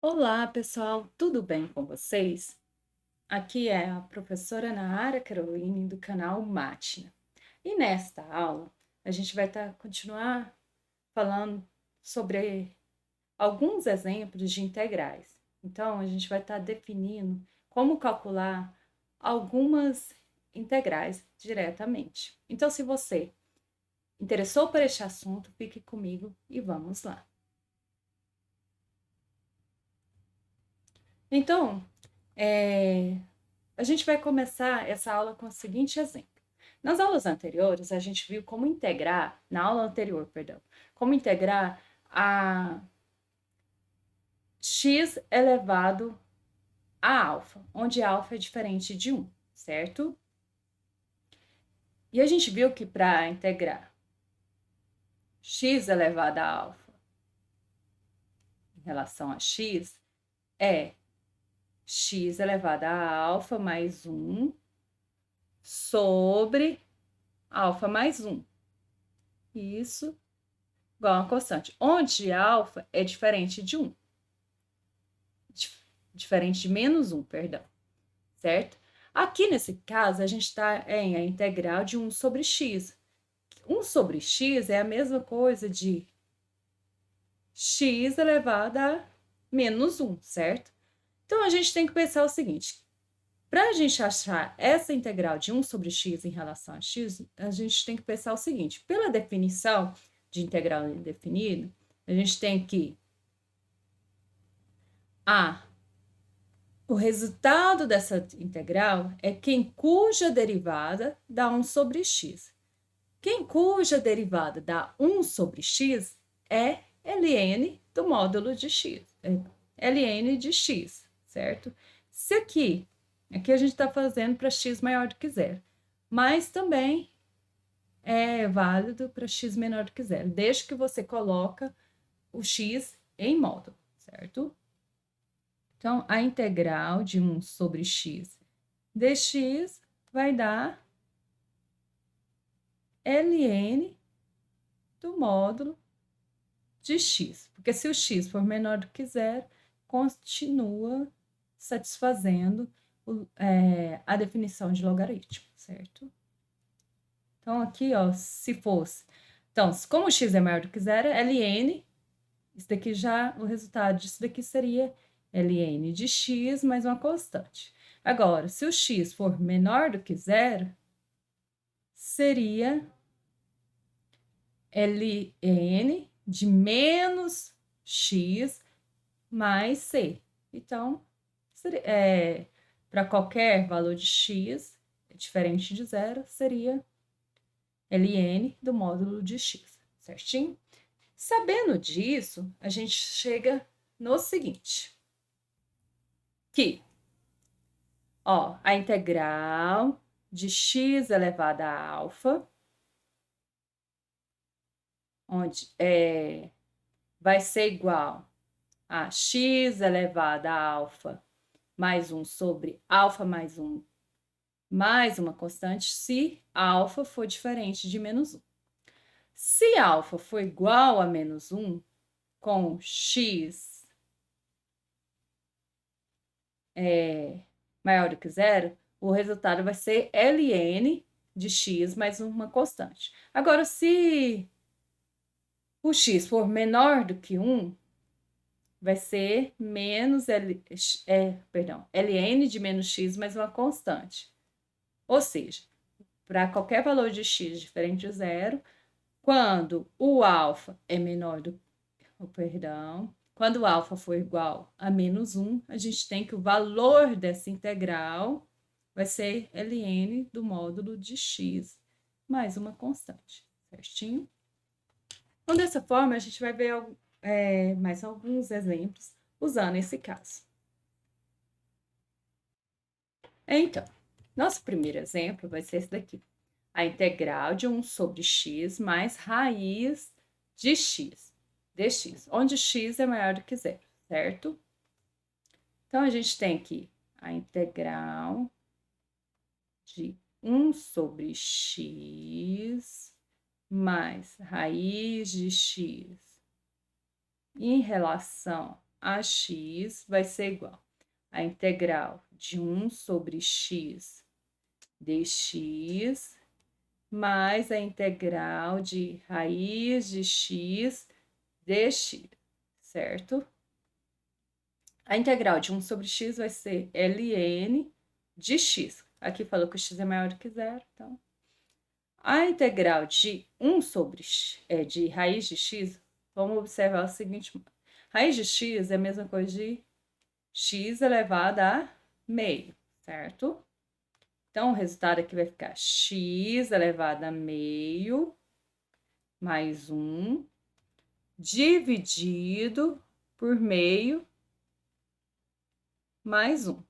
Olá, pessoal, tudo bem com vocês? Aqui é a professora Nara Caroline do canal Mátina. E nesta aula, a gente vai continuar falando sobre alguns exemplos de integrais. Então, a gente vai estar definindo como calcular algumas integrais diretamente. Então, se você interessou por este assunto, fique comigo e vamos lá. Então, a gente vai começar essa aula com o seguinte exemplo. Nas aulas anteriores, a gente viu como integrar, na aula anterior, perdão, como integrar a x elevado a alfa, onde alfa é diferente de 1, certo? E a gente viu que para integrar x elevado a alfa em relação a x é x elevado a alfa mais 1 sobre alfa mais 1. Isso igual a uma constante, onde alfa é diferente de 1. Diferente de menos 1, perdão, certo? Aqui nesse caso, a gente está em a integral de 1 sobre x. 1 sobre x é a mesma coisa de x elevado a menos 1, certo? Então, a gente tem que pensar o seguinte, para a gente achar essa integral de 1 sobre x em relação a x, a gente tem que pensar o seguinte, pela definição de integral indefinida, a gente tem que o resultado dessa integral é cuja derivada dá 1 sobre x. Cuja derivada dá 1 sobre x é ln do módulo de x, ln de x, certo? Se aqui a gente está fazendo para x maior do que zero, mas também é válido para x menor do que zero, desde que você coloca o x em módulo, certo? Então, a integral de 1 sobre x dx vai dar ln do módulo de x. Porque se o x for menor do que zero, continua satisfazendo a definição de logaritmo, certo? Então, aqui, ó, se fosse... Então, como o x é maior do que zero, ln, isso daqui já, o resultado disso daqui seria ln de x mais uma constante. Agora, se o x for menor do que zero, seria ln de menos x mais c. Então, para qualquer valor de x diferente de zero, seria ln do módulo de x, certinho? Sabendo disso, a gente chega no seguinte, que ó, a integral de x elevado a alfa, onde vai ser igual a x elevado a alfa mais 1 sobre alfa mais 1 mais uma constante se alfa for diferente de menos 1. Se alfa for igual a menos 1, com x maior do que zero, o resultado vai ser ln de x mais uma constante. Agora, se o x for menor do que 1, vai ser menos ln de menos x mais uma constante. Ou seja, para qualquer valor de x diferente de zero, quando o alfa é menor do... quando o alfa for igual a menos 1, a gente tem que o valor dessa integral vai ser ln do módulo de x mais uma constante, certinho? Então, dessa forma, a gente vai ver mais alguns exemplos usando esse caso. Então, nosso primeiro exemplo vai ser esse daqui. A integral de 1 sobre x mais raiz de x, dx, onde x é maior do que zero, certo? Então, a gente tem aqui a integral de 1 sobre x mais raiz de x em relação AX vai ser igual a integral de 1 sobre x dx mais a integral de raiz de x dx, certo? A integral de 1 sobre x vai ser ln de x. Aqui falou que o x é maior do que zero, então. A integral de 1 sobre de raiz de x, vamos observar o seguinte: raiz de x é a mesma coisa de x elevado a meio, certo? Então, o resultado aqui vai ficar x elevado a meio mais 1 dividido por meio mais 1,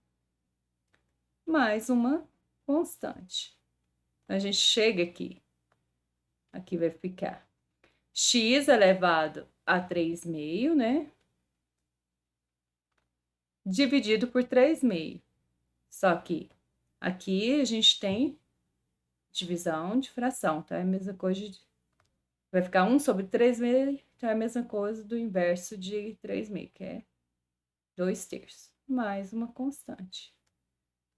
mais uma constante. Então, a gente chega aqui vai ficar x elevado a 3/2, né? Dividido por 3/2. Só que aqui a gente tem divisão de fração, tá? É a mesma coisa vai ficar 1 sobre 3/2, então é a mesma coisa do inverso de 3/2, que é 2/3, mais uma constante.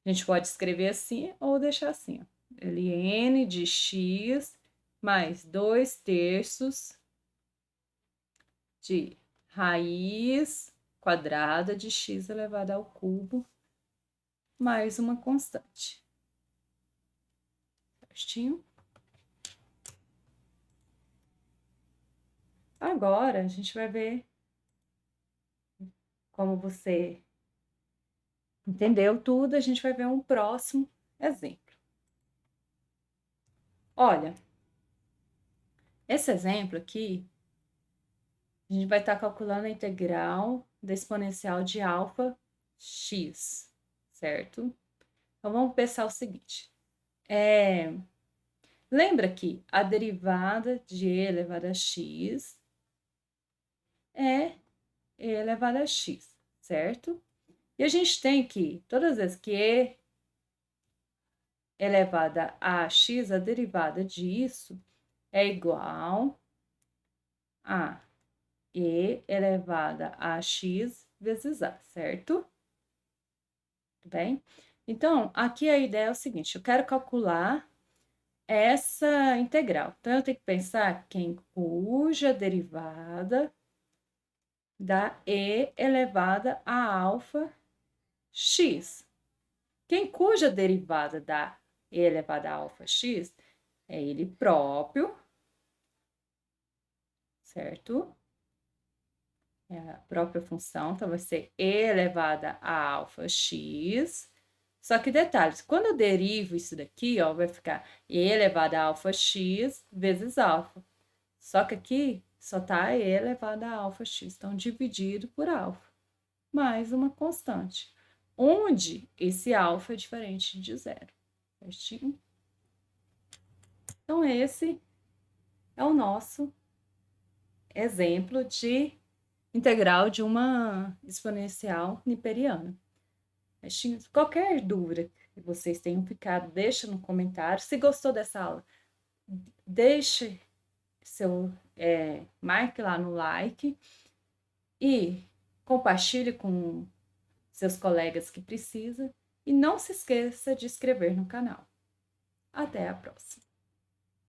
A gente pode escrever assim ou deixar assim, ó. ln de x mais 2/3 de raiz quadrada de x elevado ao cubo mais uma constante. Certinho? Agora, a gente vai ver como você entendeu tudo, a gente vai ver um próximo exemplo. Olha, esse exemplo aqui, a gente vai estar calculando a integral da exponencial de alfa x, certo? Então, vamos pensar o seguinte. Lembra que a derivada de e elevado a x é e elevado a x, certo? E a gente tem que, todas as vezes que e elevada a x, a derivada disso é igual a e elevada a x vezes a, certo? Tudo bem? Então, aqui a ideia é o seguinte, eu quero calcular essa integral. Então, eu tenho que pensar quem cuja derivada dá e elevada a alfa x. Quem cuja derivada dá e elevada a alfa x é ele próprio, certo? É a própria função, então vai ser e elevada a alfa x. Só que detalhes, quando eu derivo isso daqui, ó, vai ficar e elevada a alfa x vezes alfa. Só que aqui só tá e elevada a alfa x, então dividido por alfa, mais uma constante, onde esse alfa é diferente de zero, certinho? Então, esse é o nosso exemplo de integral de uma exponencial niperiana. Qualquer dúvida que vocês tenham ficado, deixa no comentário. Se gostou dessa aula, deixe seu marque lá no like e compartilhe com seus colegas que precisam. E não se esqueça de inscrever no canal. Até a próxima!